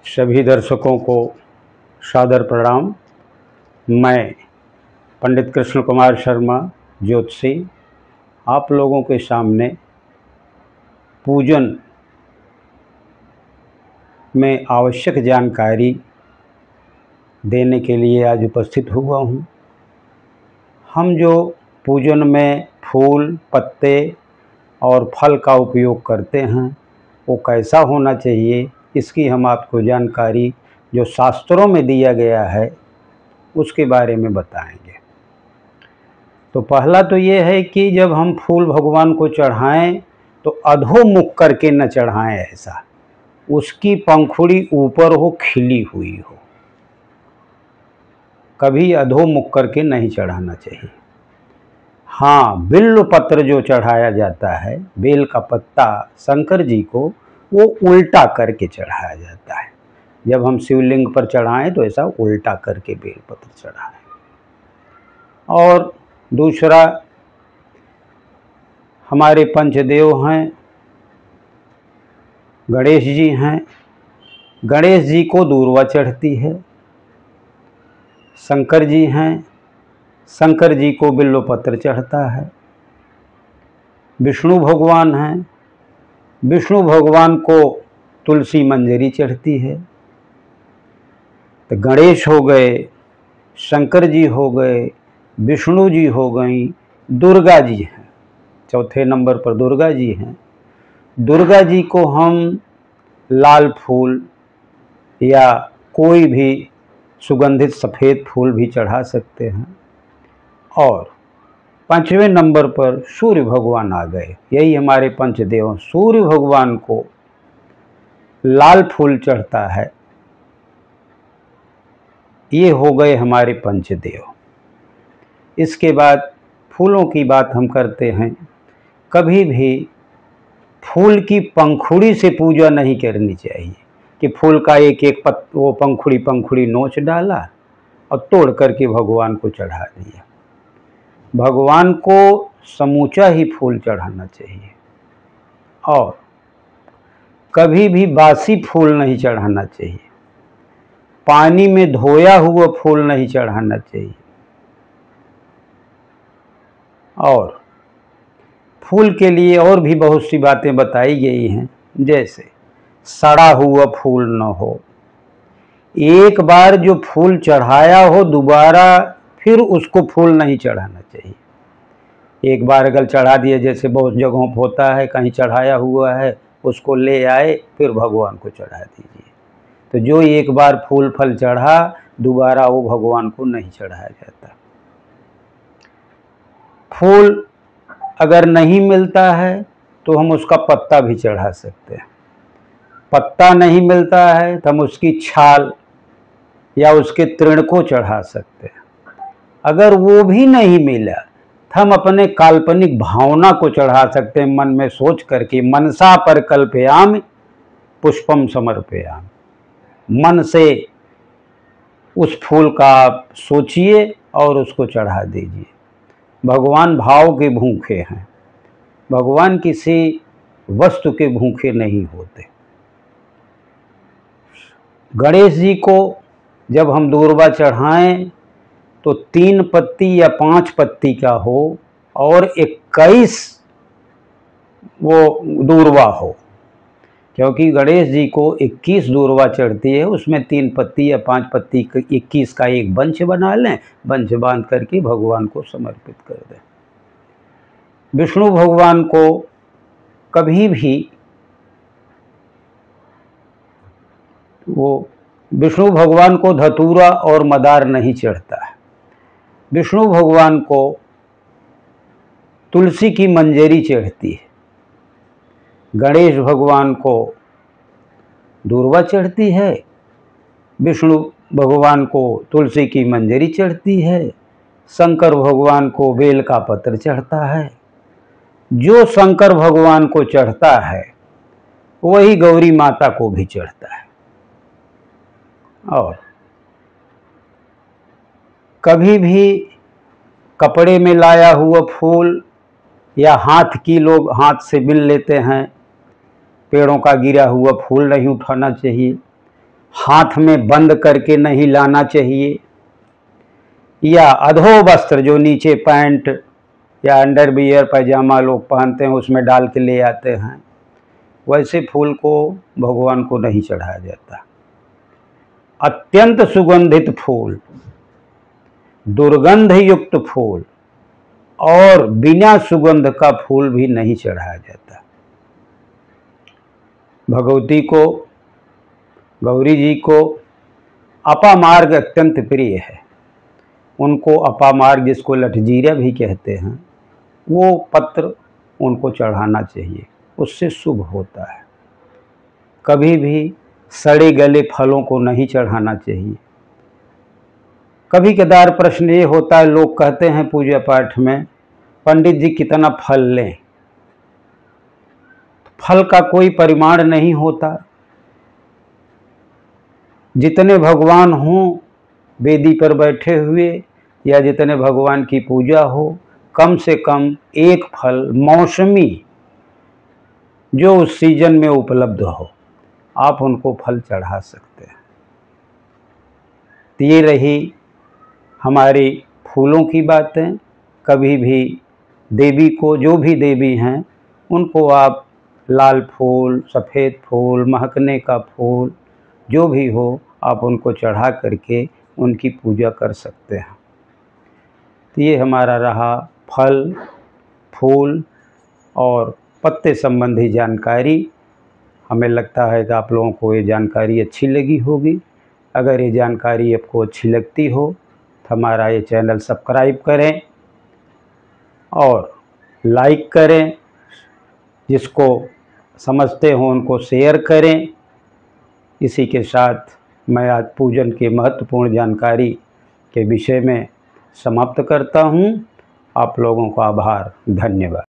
सभी दर्शकों को सादर प्रणाम। मैं पंडित कृष्ण कुमार शर्मा ज्योतिषी आप लोगों के सामने पूजन में आवश्यक जानकारी देने के लिए आज उपस्थित हुआ हूँ। हम जो पूजन में फूल, पत्ते और फल का उपयोग करते हैं वो कैसा होना चाहिए, इसकी हम आपको जानकारी जो शास्त्रों में दिया गया है उसके बारे में बताएंगे। तो पहला तो ये है कि जब हम फूल भगवान को चढ़ाएं तो अधोमुख करके न चढ़ाएं, ऐसा उसकी पंखुड़ी ऊपर हो, खिली हुई हो, कभी अधोमुख करके नहीं चढ़ाना चाहिए। हाँ, बिल्व पत्र जो चढ़ाया जाता है, बेल का पत्ता शंकर जी को, वो उल्टा करके चढ़ाया जाता है। जब हम शिवलिंग पर चढ़ाएं तो ऐसा उल्टा करके बेल पत्र चढ़ाएं। और दूसरा, हमारे पंचदेव हैं, गणेश जी हैं। गणेश जी को दूर्वा चढ़ती है। शंकर जी हैं, शंकर जी को बिल्व पत्र चढ़ता है। विष्णु भगवान हैं, विष्णु भगवान को तुलसी मंजरी चढ़ती है। तो गणेश हो गए, शंकर जी हो गए, विष्णु जी हो गई, दुर्गा जी हैं, चौथे नंबर पर दुर्गा जी हैं। दुर्गा जी को हम लाल फूल या कोई भी सुगंधित सफ़ेद फूल भी चढ़ा सकते हैं। और पांचवें नंबर पर सूर्य भगवान आ गए, यही हमारे पंचदेव। सूर्य भगवान को लाल फूल चढ़ता है। ये हो गए हमारे पंचदेव। इसके बाद फूलों की बात हम करते हैं। कभी भी फूल की पंखुड़ी से पूजा नहीं करनी चाहिए कि फूल का एक एक वो पंखुड़ी नोच डाला और तोड़ करके भगवान को चढ़ा दिया। भगवान को समूचा ही फूल चढ़ाना चाहिए। और कभी भी बासी फूल नहीं चढ़ाना चाहिए। पानी में धोया हुआ फूल नहीं चढ़ाना चाहिए। और फूल के लिए और भी बहुत सी बातें बताई गई हैं, जैसे सड़ा हुआ फूल न हो, एक बार जो फूल चढ़ाया हो दोबारा फिर उसको फूल नहीं चढ़ाना चाहिए। एक बार अगर चढ़ा दिया, जैसे बहुत जगहों पर होता है, कहीं चढ़ाया हुआ है उसको ले आए फिर भगवान को चढ़ा दीजिए। तो जो एक बार फूल फल चढ़ा दोबारा वो भगवान को नहीं चढ़ाया जाता। फूल अगर नहीं मिलता है तो हम उसका पत्ता भी चढ़ा सकते हैं। पत्ता नहीं मिलता है तो हम उसकी छाल या उसके तृण को चढ़ा सकते हैं। अगर वो भी नहीं मिला तो हम अपने काल्पनिक भावना को चढ़ा सकते हैं, मन में सोच करके। मनसा पर कल्पयामि पुष्पम समर्पयामि। मन से उस फूल का आप सोचिए और उसको चढ़ा दीजिए। भगवान भाव के भूखे हैं, भगवान किसी वस्तु के भूखे नहीं होते। गणेश जी को जब हम दूर्वा चढ़ाएं तो 3 पत्ती या 5 पत्ती का हो और 21 वो दूर्वा हो, क्योंकि गणेश जी को 21 दूर्वा चढ़ती है। उसमें 3 पत्ती या 5 पत्ती 21 का एक बंच बना लें, बंच बांध करके भगवान को समर्पित कर दें। विष्णु भगवान को कभी भी विष्णु भगवान को धतूरा और मदार नहीं चढ़ता है। विष्णु भगवान को तुलसी की मंजरी चढ़ती है। गणेश भगवान को दूर्वा चढ़ती है, विष्णु भगवान को तुलसी की मंजरी चढ़ती है, शंकर भगवान को बेल का पत्र चढ़ता है। जो शंकर भगवान को चढ़ता है वही गौरी माता को भी चढ़ता है। और कभी भी कपड़े में लाया हुआ फूल या हाथ की लोग हाथ से बिल लेते हैं, पेड़ों का गिरा हुआ फूल नहीं उठाना चाहिए। हाथ में बंद करके नहीं लाना चाहिए, या अधो वस्त्र जो नीचे पैंट या अंडरवियर पैजामा लोग पहनते हैं उसमें डाल के ले आते हैं, वैसे फूल को भगवान को नहीं चढ़ाया जाता। अत्यंत सुगंधित फूल, दुर्गंध युक्त फूल और बिना सुगंध का फूल भी नहीं चढ़ाया जाता। भगवती को, गौरी जी को अपामार्ग अत्यंत प्रिय है। उनको अपामार्ग, जिसको लठजीरा भी कहते हैं, वो पत्र उनको चढ़ाना चाहिए, उससे शुभ होता है। कभी भी सड़े गले फलों को नहीं चढ़ाना चाहिए। कभी कदार प्रश्न ये होता है, लोग कहते हैं पूजा पाठ में, पंडित जी कितना फल लें? फल का कोई परिमाण नहीं होता। जितने भगवान हों वेदी पर बैठे हुए या जितने भगवान की पूजा हो, कम से कम एक फल मौसमी जो उस सीजन में उपलब्ध हो, आप उनको फल चढ़ा सकते हैं। तो ये रही हमारी फूलों की बातें। कभी भी देवी को, जो भी देवी हैं, उनको आप लाल फूल, सफ़ेद फूल, महकने का फूल, जो भी हो, आप उनको चढ़ा करके उनकी पूजा कर सकते हैं। तो ये हमारा रहा फल, फूल और पत्ते संबंधी जानकारी। हमें लगता है कि आप लोगों को ये जानकारी अच्छी लगी होगी। अगर ये जानकारी आपको अच्छी लगती हो तो हमारा ये चैनल सब्सक्राइब करें और लाइक करें, जिसको समझते हो उनको शेयर करें। इसी के साथ मैं आज पूजन के महत्वपूर्ण जानकारी के विषय में समाप्त करता हूँ। आप लोगों का आभार, धन्यवाद।